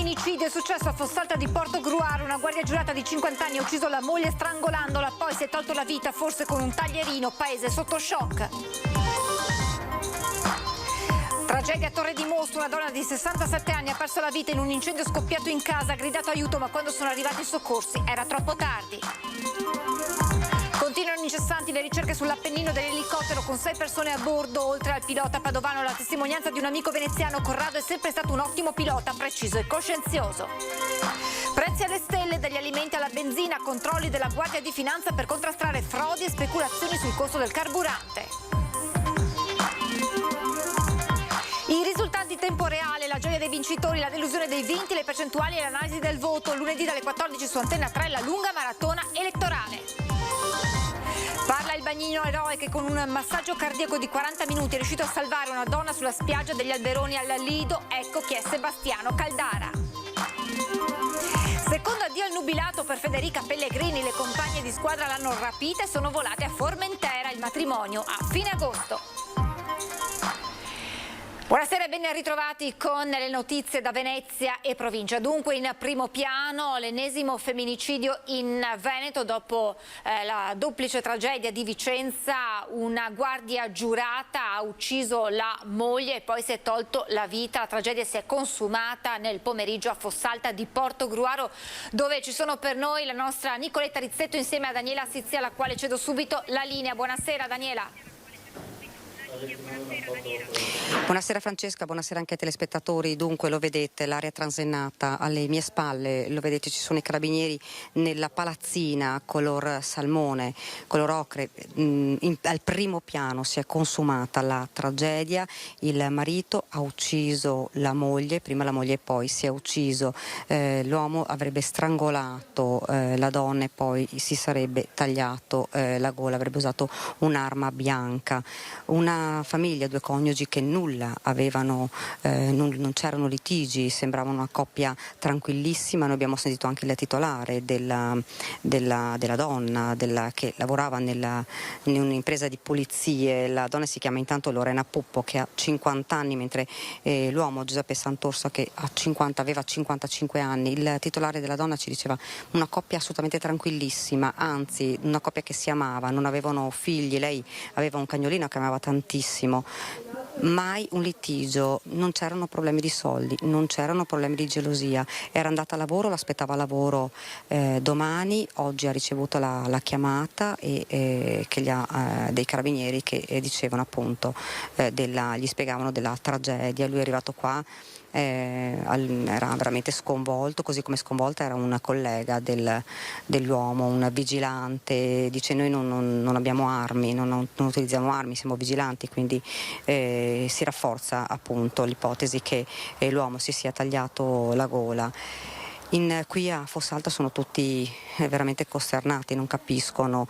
femminicidio è successo a Fossalta di Portogruaro. Una guardia giurata di 50 anni ha ucciso la moglie strangolandola, poi si è tolto la vita, forse con un taglierino. Paese sotto shock. Tragedia a Torre di Mostro, una donna di 67 anni ha perso la vita in un incendio scoppiato in casa, ha gridato aiuto, ma quando sono arrivati i soccorsi era troppo tardi. Continuano incessanti le ricerche sull'Appennino dell'elicottero con 6 persone a bordo, oltre al pilota padovano. La testimonianza di un amico veneziano: Corrado è sempre stato un ottimo pilota, preciso e coscienzioso. Prezzi alle stelle, dagli alimenti alla benzina, controlli della Guardia di Finanza per contrastare frodi e speculazioni sul costo del carburante. I risultati in tempo reale, la gioia dei vincitori, la delusione dei vinti, le percentuali e l'analisi del voto. Lunedì dalle 14 su Antenna 3 la lunga maratona elettorale. Parla il bagnino eroe che con un massaggio cardiaco di 40 minuti è riuscito a salvare una donna sulla spiaggia degli Alberoni al Lido. Ecco chi è Sebastiano Caldara. Secondo addio al nubilato per Federica Pellegrini, le compagne di squadra l'hanno rapita e sono volate a Formentera. Il matrimonio a fine agosto. Buonasera e ben ritrovati con le notizie da Venezia e provincia. Dunque in primo piano l'ennesimo femminicidio in Veneto dopo la duplice tragedia di Vicenza. Una guardia giurata ha ucciso la moglie e poi si è tolto la vita. La tragedia si è consumata nel pomeriggio a Fossalta di Portogruaro, dove ci sono per noi la nostra Nicoletta Rizzetto insieme a Daniela Sizzi, alla quale cedo subito la linea. Buonasera Daniela. Buonasera Francesca, buonasera anche ai telespettatori. Dunque lo vedete, l'area transennata alle mie spalle, lo vedete, ci sono i carabinieri nella palazzina color salmone, color ocre. Al primo piano si è consumata la tragedia, il marito ha ucciso la moglie, prima la moglie e poi si è ucciso, l'uomo avrebbe strangolato la donna e poi si sarebbe tagliato la gola, avrebbe usato un'arma bianca. Una famiglia, 2 coniugi che nulla avevano, non c'erano litigi, sembrava una coppia tranquillissima. Noi abbiamo sentito anche il titolare della donna che lavorava in un'impresa di pulizie. La donna si chiama intanto Lorena Puppo, che ha 50 anni, mentre l'uomo Giuseppe Santorsa che aveva 55 anni. Il titolare della donna ci diceva una coppia assolutamente tranquillissima, anzi una coppia che si amava, non avevano figli, lei aveva un cagnolino che amava tantissimo. Mai un litigio, non c'erano problemi di soldi, non c'erano problemi di gelosia. Era andata a lavoro, l'aspettava a lavoro domani. Oggi ha ricevuto la chiamata dei carabinieri che dicevano appunto gli spiegavano della tragedia. Lui è arrivato qua, era veramente sconvolto, così come sconvolta era una collega dell'uomo, un vigilante. Dice: noi non abbiamo armi, non utilizziamo armi, siamo vigilanti, quindi si rafforza appunto l'ipotesi che l'uomo si sia tagliato la gola. Qui a Fossalta sono tutti veramente costernati, non capiscono,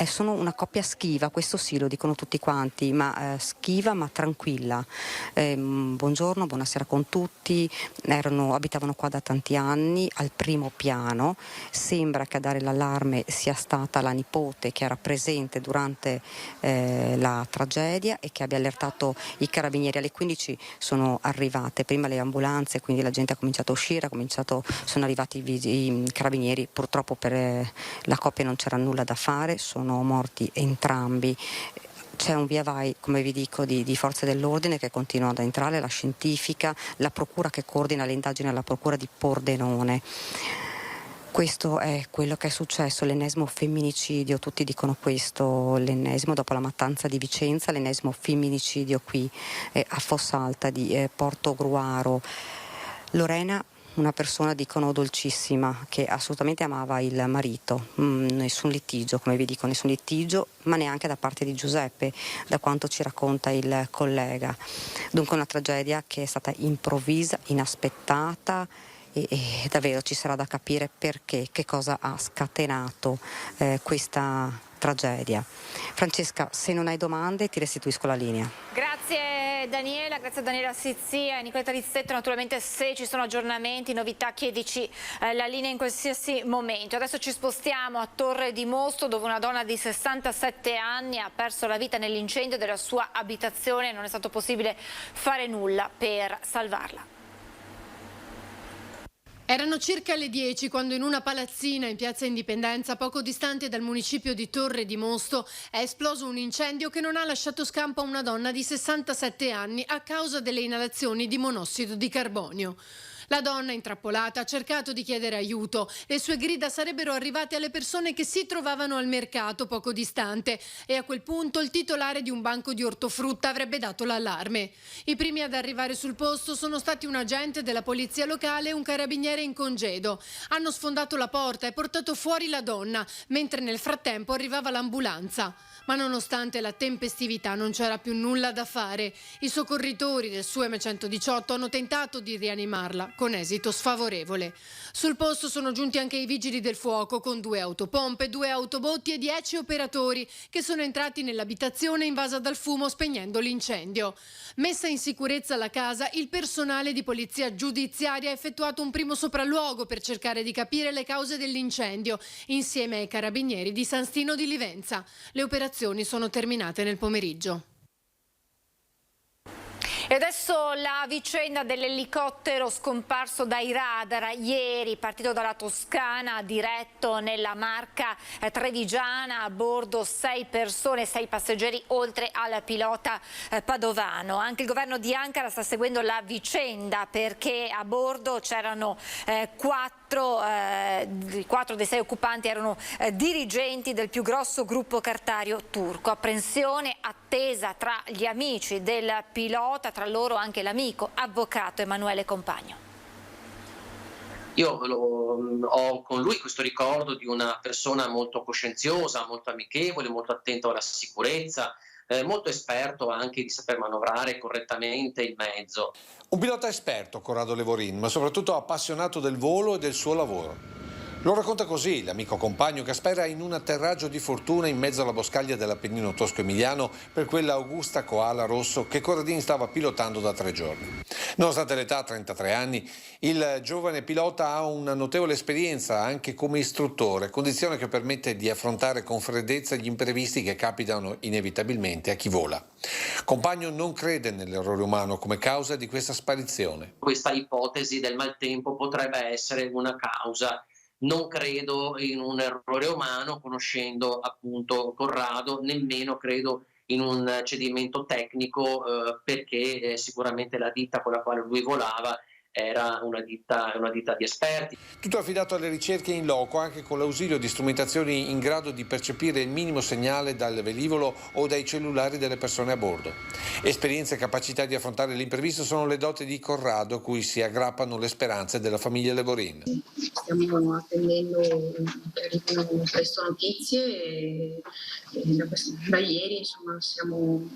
sono una coppia schiva, questo sì, lo dicono tutti quanti, ma schiva ma tranquilla. Buongiorno, buonasera con tutti. Abitavano qua da tanti anni, al primo piano. Sembra che a dare l'allarme sia stata la nipote, che era presente durante la tragedia e che abbia allertato i carabinieri. Alle 15 sono arrivate prima le ambulanze, quindi la gente ha cominciato a uscire, sono arrivati i carabinieri. Purtroppo per la coppia non c'era nulla da fare, sono morti entrambi. C'è un via vai, come vi dico, di forze dell'ordine che continuano ad entrare, la scientifica, la procura che coordina le indagini alla procura di Pordenone. Questo è quello che è successo, l'ennesimo femminicidio, tutti dicono questo, l'ennesimo dopo la mattanza di Vicenza, l'ennesimo femminicidio qui a Fossalta di Portogruaro. Lorena, una persona, dicono, dolcissima, che assolutamente amava il marito, nessun litigio, come vi dico, nessun litigio, ma neanche da parte di Giuseppe, da quanto ci racconta il collega. Dunque una tragedia che è stata improvvisa, inaspettata, e davvero ci sarà da capire perché, che cosa ha scatenato questa tragedia. Francesca, se non hai domande ti restituisco la linea. Grazie Daniela, grazie a Daniela Sizzi e Nicoletta Rizzetto. Naturalmente se ci sono aggiornamenti, novità, chiedici la linea in qualsiasi momento. Adesso ci spostiamo a Torre di Mostro, dove una donna di 67 anni ha perso la vita nell'incendio della sua abitazione e non è stato possibile fare nulla per salvarla. Erano circa le 10 quando in una palazzina in piazza Indipendenza, poco distante dal municipio di Torre di Mosto, è esploso un incendio che non ha lasciato scampo a una donna di 67 anni a causa delle inalazioni di monossido di carbonio. La donna, intrappolata, ha cercato di chiedere aiuto. Le sue grida sarebbero arrivate alle persone che si trovavano al mercato poco distante e a quel punto il titolare di un banco di ortofrutta avrebbe dato l'allarme. I primi ad arrivare sul posto sono stati un agente della polizia locale e un carabiniere in congedo. Hanno sfondato la porta e portato fuori la donna, mentre nel frattempo arrivava l'ambulanza. Ma nonostante la tempestività non c'era più nulla da fare. I soccorritori del SU M118 hanno tentato di rianimarla, con esito sfavorevole. Sul posto sono giunti anche i vigili del fuoco con 2 autopompe, 2 autobotti e 10 operatori che sono entrati nell'abitazione invasa dal fumo spegnendo l'incendio. Messa in sicurezza la casa, il personale di polizia giudiziaria ha effettuato un primo sopralluogo per cercare di capire le cause dell'incendio insieme ai carabinieri di San Stino di Livenza. Le operazioni sono terminate nel pomeriggio. E adesso la vicenda dell'elicottero scomparso dai radar ieri, partito dalla Toscana, diretto nella Marca trevigiana, a bordo 6 persone, 6 passeggeri, oltre al pilota padovano. Anche il governo di Ankara sta seguendo la vicenda perché a bordo c'erano 4 dei 6 occupanti erano dirigenti del più grosso gruppo cartario turco. Apprensione attesa tra gli amici del pilota, tra loro anche l'amico avvocato Emanuele Compagno. Io ho con lui questo ricordo di una persona molto coscienziosa, molto amichevole, molto attento alla sicurezza, molto esperto anche di saper manovrare correttamente il mezzo. Un pilota esperto, Corrado Levorin, ma soprattutto appassionato del volo e del suo lavoro. Lo racconta così l'amico Compagno, che spera in un atterraggio di fortuna in mezzo alla boscaglia dell'Appennino tosco-emiliano per quella Augusta Koala Rosso che Corradin stava pilotando da 3 giorni. Nonostante l'età, 33 anni, il giovane pilota ha una notevole esperienza anche come istruttore, condizione che permette di affrontare con freddezza gli imprevisti che capitano inevitabilmente a chi vola. Compagno non crede nell'errore umano come causa di questa sparizione. Questa ipotesi del maltempo potrebbe essere una causa. Non credo in un errore umano, conoscendo appunto Corrado, nemmeno credo in un cedimento tecnico perché sicuramente la ditta con la quale lui volava era una ditta di esperti. Tutto affidato alle ricerche in loco, anche con l'ausilio di strumentazioni in grado di percepire il minimo segnale dal velivolo o dai cellulari delle persone a bordo. Esperienza e capacità di affrontare l'imprevisto sono le doti di Corrado, a cui si aggrappano le speranze della famiglia Levorin. Stiamo attendendo che arrivino presto notizie e da ieri insomma stiamo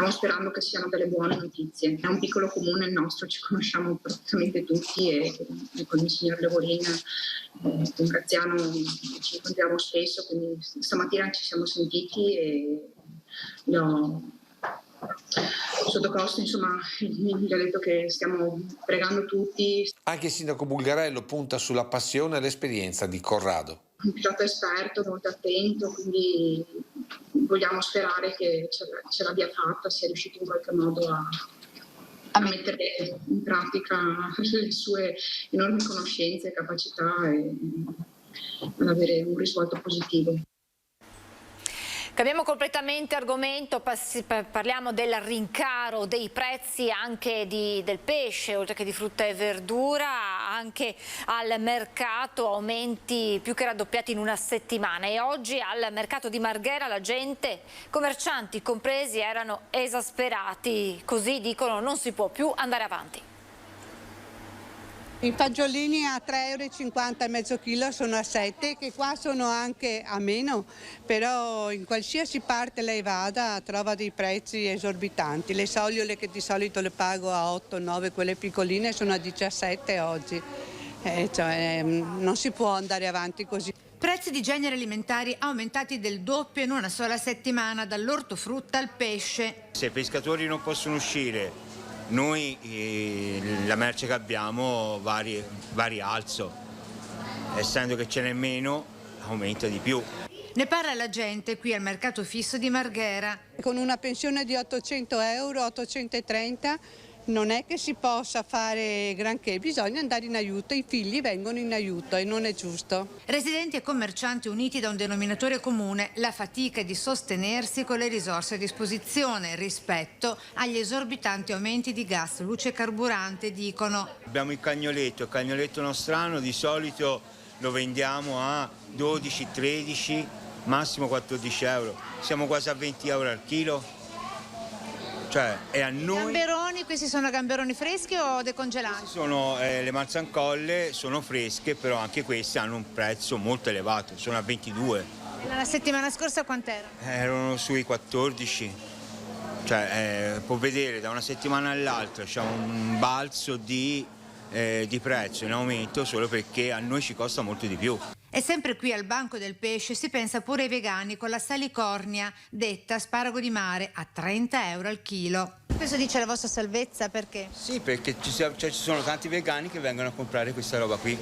sperando che siano delle buone notizie. È un piccolo comune il nostro, ci conosciamo praticamente tutti e con il signor Levorin, con Graziano, ci incontriamo spesso, quindi stamattina ci siamo sentiti e sotto costo, insomma, gli ho detto che stiamo pregando tutti. Anche il sindaco Bulgarello punta sulla passione e l'esperienza di Corrado. Un pilota esperto, molto attento, quindi vogliamo sperare che ce l'abbia fatta, sia riuscito in qualche modo a mettere in pratica le sue enormi conoscenze e capacità e ad avere un risvolto positivo. Cambiamo completamente argomento, parliamo del rincaro dei prezzi anche del pesce, oltre che di frutta e verdura, anche al mercato, aumenti più che raddoppiati in una settimana. E oggi al mercato di Marghera la gente, commercianti compresi, erano esasperati, così dicono non si può più andare avanti. I fagiolini a 3,50 € mezzo chilo sono a 7, che qua sono anche a meno, però in qualsiasi parte lei vada trova dei prezzi esorbitanti. Le sogliole che di solito le pago a 8-9, quelle piccoline sono a 17 oggi, non si può andare avanti così. Prezzi di generi alimentari aumentati del doppio in una sola settimana, dall'ortofrutta al pesce. Se i pescatori non possono uscire, noi la merce che abbiamo va a rialzo, essendo che ce n'è meno aumenta di più. Ne parla la gente qui al mercato fisso di Marghera. Con una pensione di 800 €, 830, non è che si possa fare granché, bisogna andare in aiuto, i figli vengono in aiuto e non è giusto. Residenti e commercianti uniti da un denominatore comune, la fatica di sostenersi con le risorse a disposizione rispetto agli esorbitanti aumenti di gas, luce e carburante, dicono. Abbiamo il cagnoletto nostrano, di solito lo vendiamo a 12, 13, massimo 14 euro. Siamo quasi a 20 euro al chilo. Cioè, è a noi. Gamberoni, questi sono gamberoni freschi o decongelati? Questi sono le marzancolle, sono fresche, però anche queste hanno un prezzo molto elevato, sono a 22. E la settimana scorsa quant'era? Erano sui 14. Cioè, può vedere da una settimana all'altra c'è un balzo di prezzo in aumento solo perché a noi ci costa molto di più. E sempre qui al banco del pesce si pensa pure ai vegani con la salicornia, detta sparago di mare, a 30 euro al chilo. Questo dice la vostra salvezza perché? Sì, perché ci sono tanti vegani che vengono a comprare questa roba qui.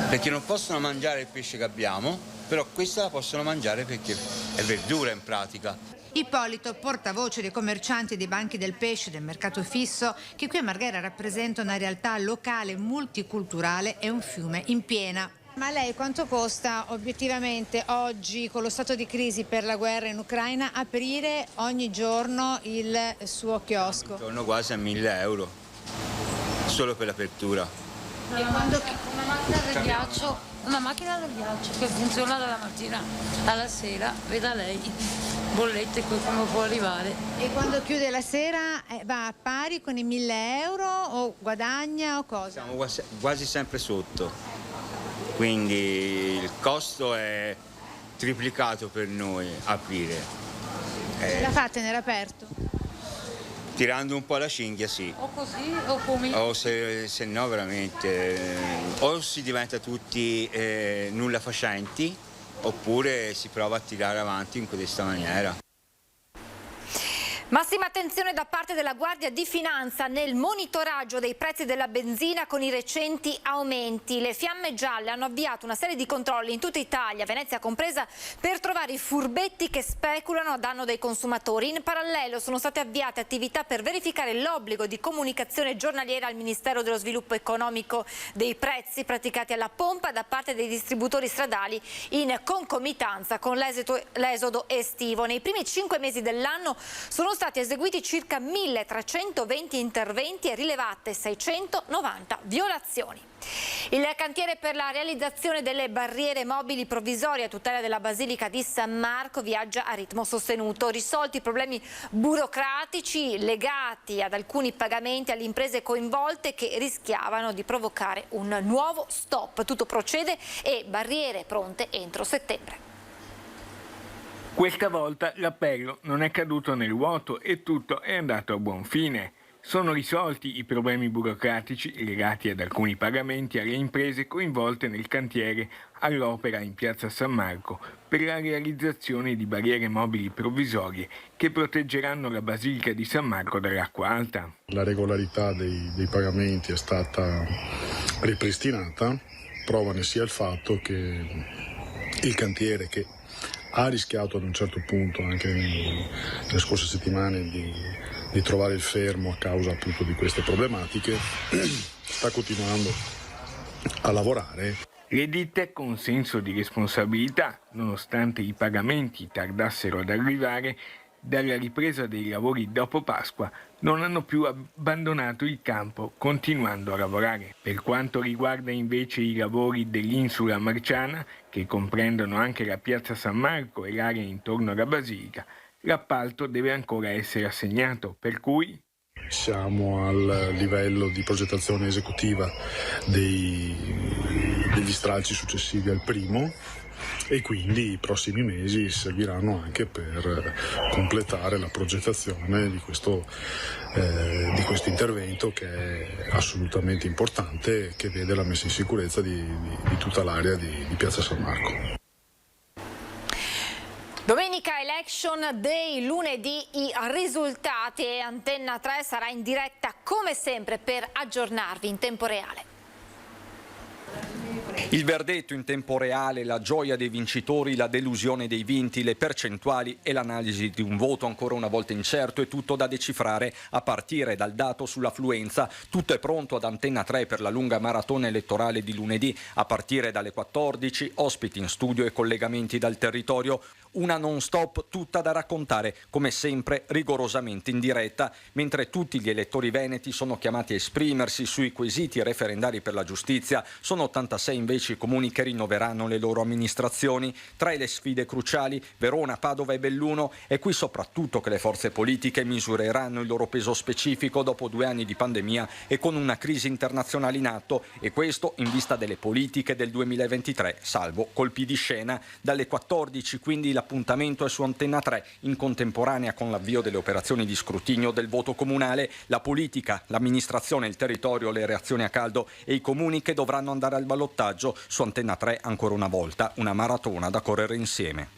Perché non possono mangiare il pesce che abbiamo, però questa la possono mangiare perché è verdura in pratica. Ippolito, portavoce dei commercianti dei banchi del pesce del mercato fisso, che qui a Marghera rappresenta una realtà locale multiculturale e un fiume in piena. Ma lei quanto costa obiettivamente oggi, con lo stato di crisi per la guerra in Ucraina, aprire ogni giorno il suo chiosco? Intorno quasi a 1.000 euro, solo per l'apertura. E quando... Una macchina del ghiaccio che funziona dalla mattina alla sera, veda lei, bollette come può arrivare. E quando chiude la sera va a pari con i 1.000 euro o guadagna o cosa? Siamo quasi sempre sotto, quindi il costo è triplicato per noi aprire. Ce la fate nell'aperto? Tirando un po' la cinghia, sì. O così o come? O se no veramente, o si diventa tutti nulla facenti, oppure si prova a tirare avanti in questa maniera. Massima attenzione da parte della Guardia di Finanza nel monitoraggio dei prezzi della benzina con i recenti aumenti. Le Fiamme Gialle hanno avviato una serie di controlli in tutta Italia, Venezia compresa, per trovare i furbetti che speculano a danno dei consumatori. In parallelo sono state avviate attività per verificare l'obbligo di comunicazione giornaliera al Ministero dello Sviluppo Economico dei prezzi praticati alla pompa da parte dei distributori stradali in concomitanza con l'esodo estivo. Nei primi 5 mesi dell'anno sono stati eseguiti circa 1.320 interventi e rilevate 690 violazioni. Il cantiere per la realizzazione delle barriere mobili provvisorie a tutela della Basilica di San Marco viaggia a ritmo sostenuto. Risolti i problemi burocratici legati ad alcuni pagamenti alle imprese coinvolte che rischiavano di provocare un nuovo stop. Tutto procede e barriere pronte entro settembre. Questa volta l'appello non è caduto nel vuoto e tutto è andato a buon fine. Sono risolti i problemi burocratici legati ad alcuni pagamenti alle imprese coinvolte nel cantiere all'opera in Piazza San Marco per la realizzazione di barriere mobili provvisorie che proteggeranno la Basilica di San Marco dall'acqua alta. La regolarità dei pagamenti è stata ripristinata, prova ne sia il fatto che il cantiere, che ha rischiato ad un certo punto anche nelle scorse settimane di trovare il fermo a causa appunto di queste problematiche, sta continuando a lavorare. Le ditte con senso di responsabilità, nonostante i pagamenti tardassero ad arrivare, dalla ripresa dei lavori dopo Pasqua non hanno più abbandonato il campo, continuando a lavorare. Per quanto riguarda invece i lavori dell'Insula Marciana, che comprendono anche la Piazza San Marco e l'area intorno alla Basilica, l'appalto deve ancora essere assegnato, per cui siamo al livello di progettazione esecutiva degli stralci successivi al primo, e quindi i prossimi mesi serviranno anche per completare la progettazione di questo intervento, che è assolutamente importante e che vede la messa in sicurezza di tutta l'area di Piazza San Marco. Domenica Election Day, lunedì i risultati, e Antenna 3 sarà in diretta come sempre per aggiornarvi in tempo reale. Il verdetto in tempo reale, la gioia dei vincitori, la delusione dei vinti, le percentuali e l'analisi di un voto ancora una volta incerto è tutto da decifrare a partire dal dato sull'affluenza. Tutto è pronto ad Antenna 3 per la lunga maratona elettorale di lunedì a partire dalle 14, ospiti in studio e collegamenti dal territorio. Una non stop tutta da raccontare, come sempre rigorosamente in diretta, mentre tutti gli elettori veneti sono chiamati a esprimersi sui quesiti referendari per la giustizia. Sono 86 invece i comuni che rinnoveranno le loro amministrazioni. Tra le sfide cruciali Verona, Padova e Belluno. È qui soprattutto che le forze politiche misureranno il loro peso specifico dopo 2 anni di pandemia e con una crisi internazionale in atto, e questo in vista delle politiche del 2023, salvo colpi di scena. Dalle 14 quindi l'appuntamento è su Antenna 3, in contemporanea con l'avvio delle operazioni di scrutinio del voto comunale. La politica, l'amministrazione, il territorio, le reazioni a caldo e i comuni che dovranno andare al ballottaggio. Su Antenna 3 ancora una volta una maratona da correre insieme.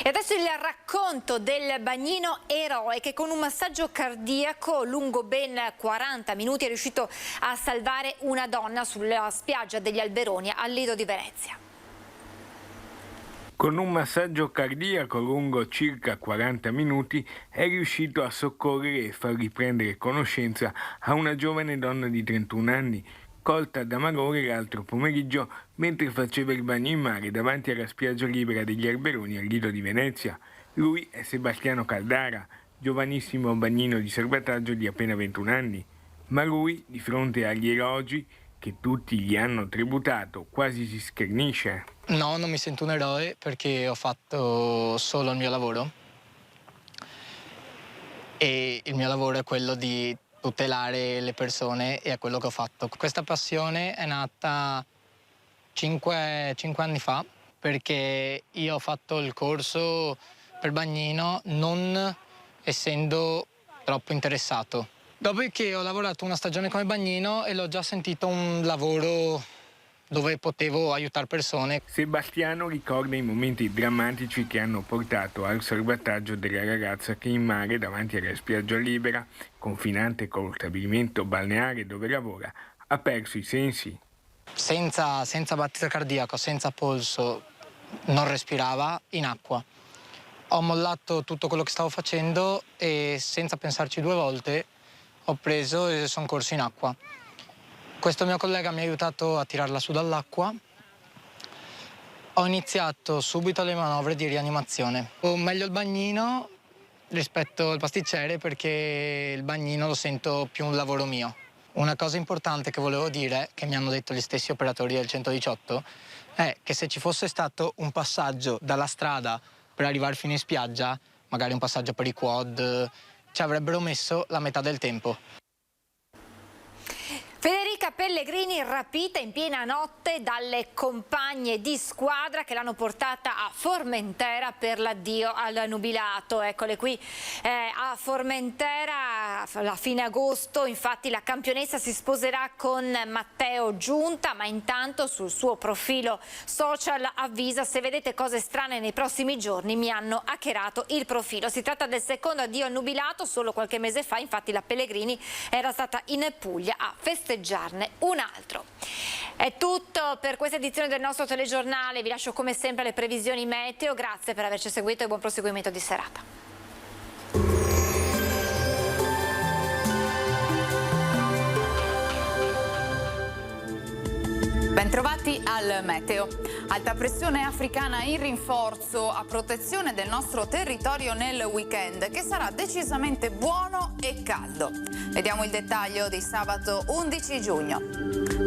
E adesso il racconto del bagnino eroe che con un massaggio cardiaco lungo ben 40 minuti è riuscito a salvare una donna sulla spiaggia degli Alberoni al Lido di Venezia. Con un massaggio cardiaco lungo circa 40 minuti è riuscito a soccorrere e far riprendere conoscenza a una giovane donna di 31 anni, colta da malore l'altro pomeriggio mentre faceva il bagno in mare davanti alla spiaggia libera degli Alberoni al Lido di Venezia. Lui è Sebastiano Caldara, giovanissimo bagnino di salvataggio di appena 21 anni, ma lui, di fronte agli elogi che tutti gli hanno tributato, quasi si schernisce. No, non mi sento un eroe perché ho fatto solo il mio lavoro e il mio lavoro è quello di tutelare le persone e è quello che ho fatto. Questa passione è nata 5 anni fa perché io ho fatto il corso per bagnino non essendo troppo interessato. Dopodiché ho lavorato una stagione come bagnino e l'ho già sentito un lavoro dove potevo aiutare persone. Sebastiano ricorda i momenti drammatici che hanno portato al salvataggio della ragazza che in mare davanti alla spiaggia libera, confinante col stabilimento balneare dove lavora, ha perso i sensi. Senza battito cardiaco, senza polso, non respirava in acqua. Ho mollato tutto quello che stavo facendo e senza pensarci 2 volte ho preso e sono corso in acqua. Questo mio collega mi ha aiutato a tirarla su dall'acqua. Ho iniziato subito le manovre di rianimazione. Ho meglio il bagnino rispetto al pasticcere perché il bagnino lo sento più un lavoro mio. Una cosa importante che volevo dire, che mi hanno detto gli stessi operatori del 118, è che se ci fosse stato un passaggio dalla strada per arrivare fino in spiaggia, magari un passaggio per i quad, ci avrebbero messo la metà del tempo. Federica Pellegrini rapita in piena notte dalle compagne di squadra che l'hanno portata a Formentera per l'addio al nubilato. Eccole qui a Formentera a fine agosto. Infatti la campionessa si sposerà con Matteo Giunta, ma intanto sul suo profilo social avvisa: se vedete cose strane nei prossimi giorni mi hanno hackerato il profilo. Si tratta del secondo addio al nubilato. Solo qualche mese fa infatti la Pellegrini era stata in Puglia a festeggiarne un altro. È tutto per questa edizione del nostro telegiornale. Vi lascio come sempre le previsioni meteo. Grazie per averci seguito e buon proseguimento di serata. Bentrovati al meteo. Alta pressione africana in rinforzo a protezione del nostro territorio nel weekend, che sarà decisamente buono e caldo. Vediamo il dettaglio di sabato 11 giugno.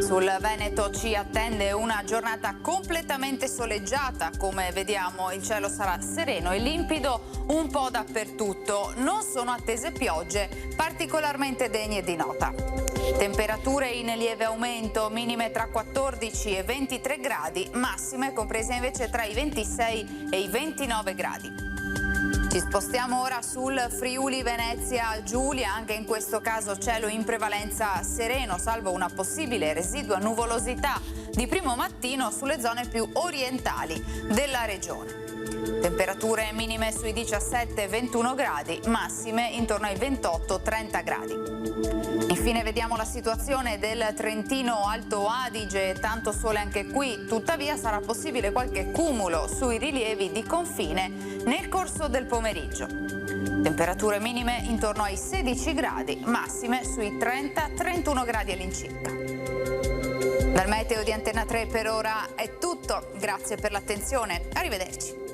Sul Veneto ci attende una giornata completamente soleggiata. Come vediamo, il cielo sarà sereno e limpido un po' dappertutto. Non sono attese piogge particolarmente degne di nota. Temperature in lieve aumento, minime tra 14 e 23 gradi, massime comprese invece tra i 26 e i 29 gradi. Ci spostiamo ora sul Friuli Venezia Giulia, anche in questo caso cielo in prevalenza sereno, salvo una possibile residua nuvolosità di primo mattino sulle zone più orientali della regione. Temperature minime sui 17-21 gradi, massime intorno ai 28-30 gradi. Infine vediamo la situazione del Trentino Alto Adige, tanto sole anche qui, tuttavia sarà possibile qualche cumulo sui rilievi di confine nel corso del pomeriggio. Temperature minime intorno ai 16 gradi, massime sui 30-31 gradi all'incirca. Dal meteo di Antena 3 per ora è tutto, grazie per l'attenzione, arrivederci.